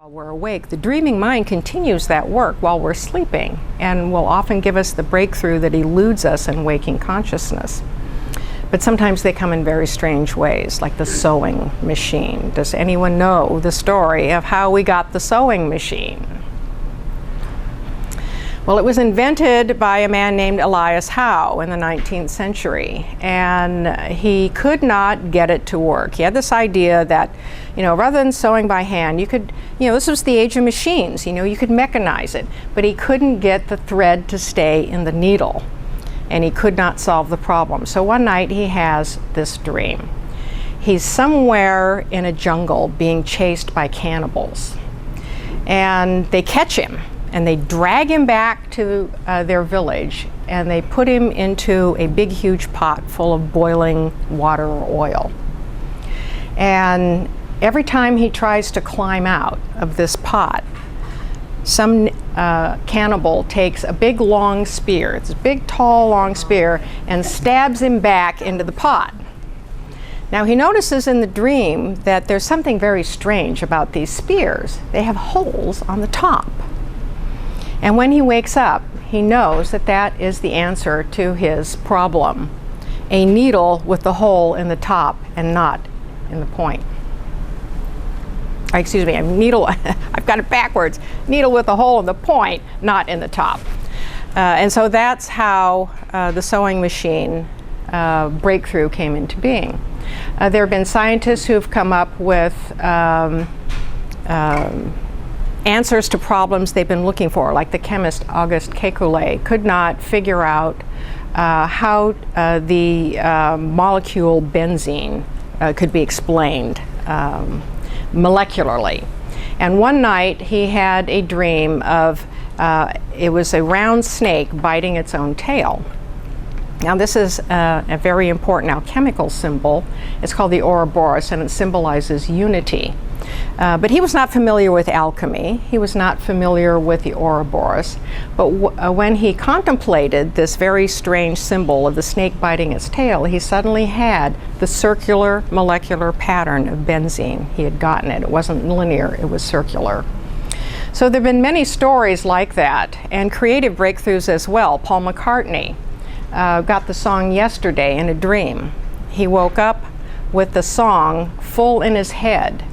While we're awake, the dreaming mind continues that work while we're sleeping and will often give us the breakthrough that eludes us in waking consciousness. But sometimes they come in very strange ways, like the sewing machine. Does anyone know the story of how we got the sewing machine? Well, it was invented by a man named Elias Howe in the 19th century, and he could not get it to work. He had this idea that, rather than sewing by hand, you could, this was the age of machines, you could mechanize it, but he couldn't get the thread to stay in the needle, and he could not solve the problem. So one night he has this dream. He's somewhere in a jungle being chased by cannibals, and they catch him. And they drag him back to their village, and they put him into a big, huge pot full of boiling water or oil. And every time he tries to climb out of this pot, some cannibal takes a big, long spear, it's a big, tall, long spear, and stabs him back into the pot. Now he notices in the dream that there's something very strange about these spears. They have holes on the top. And when he wakes up, he knows that that is the answer to his problem. A needle with the hole in the top and not in the point. Excuse me, a needle, I've got it backwards. Needle with a hole in the point, not in the top. And so that's how the sewing machine breakthrough came into being. There have been scientists who've come up with answers to problems they've been looking for, like the chemist Auguste Kekulé could not figure out how the molecule benzene could be explained molecularly. And one night he had a dream of, it was a round snake biting its own tail. Now this is a very important alchemical symbol. It's called the Ouroboros, and it symbolizes unity. But he was not familiar with alchemy. He was not familiar with the Ouroboros. But when he contemplated this very strange symbol of the snake biting its tail, he suddenly had the circular molecular pattern of benzene. He had gotten it. It wasn't linear, it was circular. So there have been many stories like that, and creative breakthroughs as well. Paul McCartney got the song Yesterday in a dream. He woke up with the song full in his head.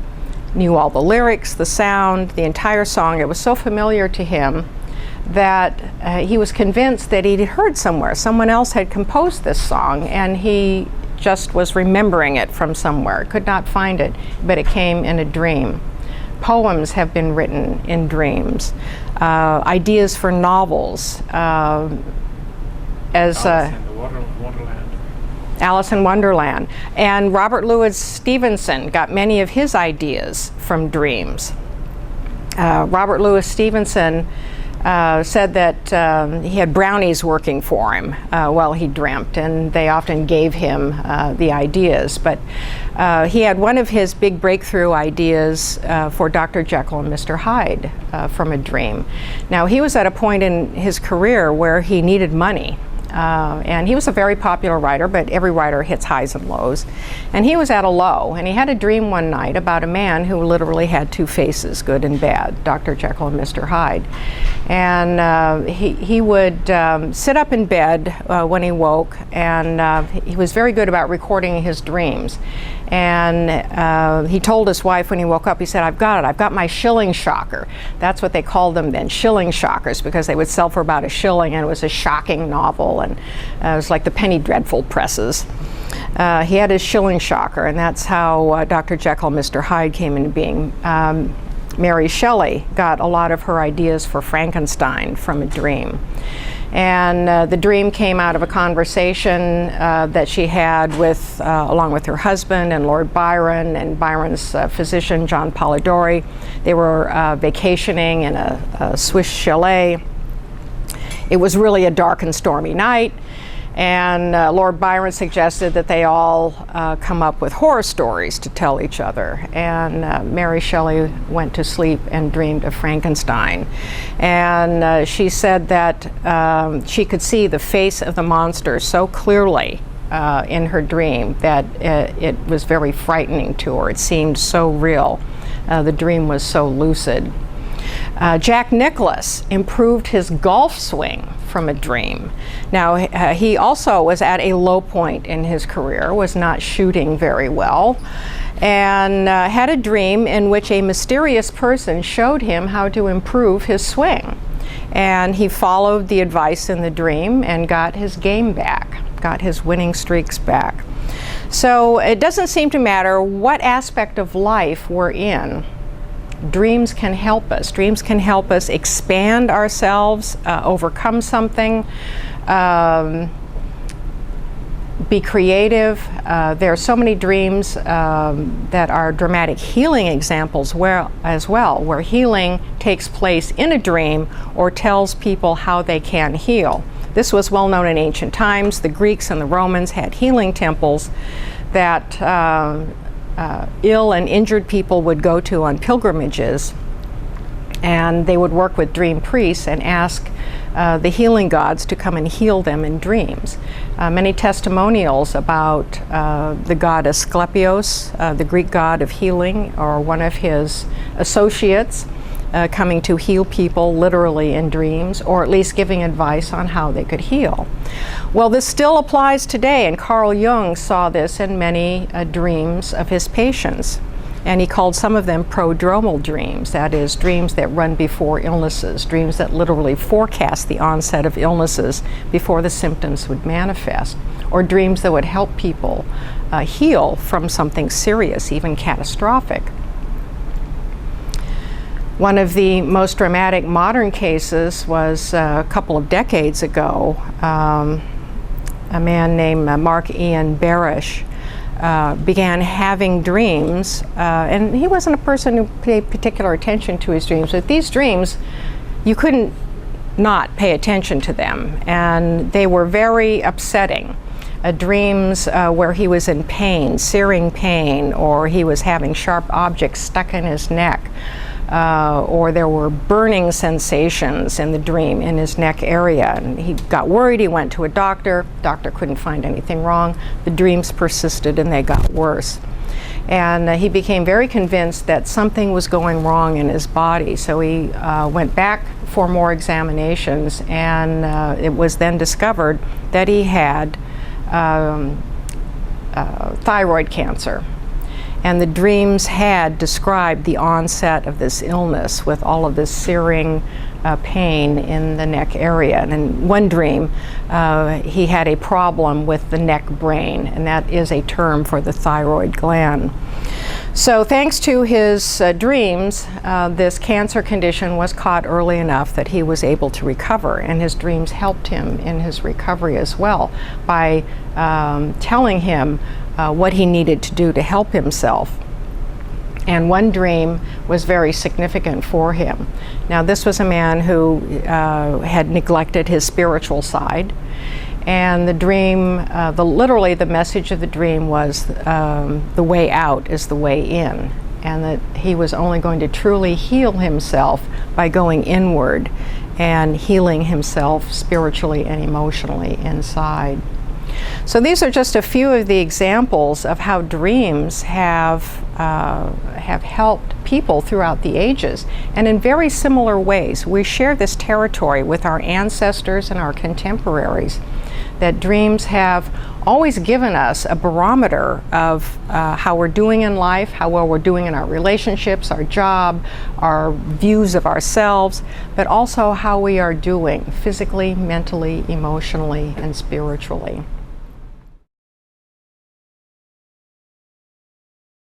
Knew all the lyrics, the sound, the entire song. It was so familiar to him that he was convinced that he'd heard somewhere. Someone else had composed this song, and he just was remembering it from somewhere. Could not find it, but it came in a dream. Poems have been written in dreams. Ideas for novels. Alice in Wonderland. And Robert Louis Stevenson got many of his ideas from dreams. Robert Louis Stevenson said that he had brownies working for him while he dreamt, and they often gave him the ideas. But he had one of his big breakthrough ideas for Dr. Jekyll and Mr. Hyde from a dream. Now he was at a point in his career where he needed money. And he was a very popular writer, but every writer hits highs and lows. And he was at a low, and he had a dream one night about a man who literally had two faces, good and bad, Dr. Jekyll and Mr. Hyde. And he would sit up in bed when he woke, and he was very good about recording his dreams. And he told his wife when he woke up, he said, I've got my shilling shocker. That's what they called them then, shilling shockers, because they would sell for about a shilling, and it was a shocking novel, and it was like the penny dreadful presses. He had his shilling shocker, and that's how Dr. Jekyll and Mr. Hyde came into being. Mary Shelley got a lot of her ideas for Frankenstein from a dream. And the dream came out of a conversation that she had with, along with her husband and Lord Byron and Byron's physician, John Polidori. They were vacationing in a Swiss chalet. It was really a dark and stormy night, and Lord Byron suggested that they all come up with horror stories to tell each other. And Mary Shelley went to sleep and dreamed of Frankenstein. And she said that she could see the face of the monster so clearly in her dream that it was very frightening to her. It seemed so real The dream was so lucid. Jack Nicklaus improved his golf swing from a dream. Now, he also was at a low point in his career, was not shooting very well, and had a dream in which a mysterious person showed him how to improve his swing. And he followed the advice in the dream and got his game back, got his winning streaks back. So it doesn't seem to matter what aspect of life we're in. Dreams can help us. Dreams can help us expand ourselves, overcome something, be creative. There are so many dreams that are dramatic healing examples as well, where healing takes place in a dream or tells people how they can heal. This was well known in ancient times. The Greeks and the Romans had healing temples that ill and injured people would go to on pilgrimages, and they would work with dream priests and ask the healing gods to come and heal them in dreams. Many testimonials about the god Asclepios, the Greek god of healing, or one of his associates coming to heal people literally in dreams, or at least giving advice on how they could heal. Well, this still applies today, and Carl Jung saw this in many dreams of his patients. And he called some of them prodromal dreams, that is, dreams that run before illnesses, dreams that literally forecast the onset of illnesses before the symptoms would manifest, or dreams that would help people heal from something serious, even catastrophic. One of the most dramatic modern cases was a couple of decades ago. A man named Mark Ian Barish began having dreams, and he wasn't a person who paid particular attention to his dreams, but these dreams, you couldn't not pay attention to them, and they were very upsetting. Dreams where he was in pain, searing pain, or he was having sharp objects stuck in his neck, or there were burning sensations in the dream in his neck area. And he got worried, he went to a doctor. Doctor couldn't find anything wrong. The dreams persisted and they got worse. And he became very convinced that something was going wrong in his body. So he went back for more examinations, and it was then discovered that he had thyroid cancer. And the dreams had described the onset of this illness with all of this searing pain in the neck area. And in one dream, he had a problem with the neck brain, and that is a term for the thyroid gland. So thanks to his dreams, this cancer condition was caught early enough that he was able to recover, and his dreams helped him in his recovery as well by telling him what he needed to do to help himself. And one dream was very significant for him. Now, this was a man who had neglected his spiritual side, and the dream, literally the message of the dream was the way out is the way in, and that he was only going to truly heal himself by going inward and healing himself spiritually and emotionally inside. So these are just a few of the examples of how dreams have helped people throughout the ages, and in very similar ways. We share this territory with our ancestors and our contemporaries, that dreams have always given us a barometer of how we're doing in life, how well we're doing in our relationships, our job, our views of ourselves, but also how we are doing physically, mentally, emotionally, and spiritually.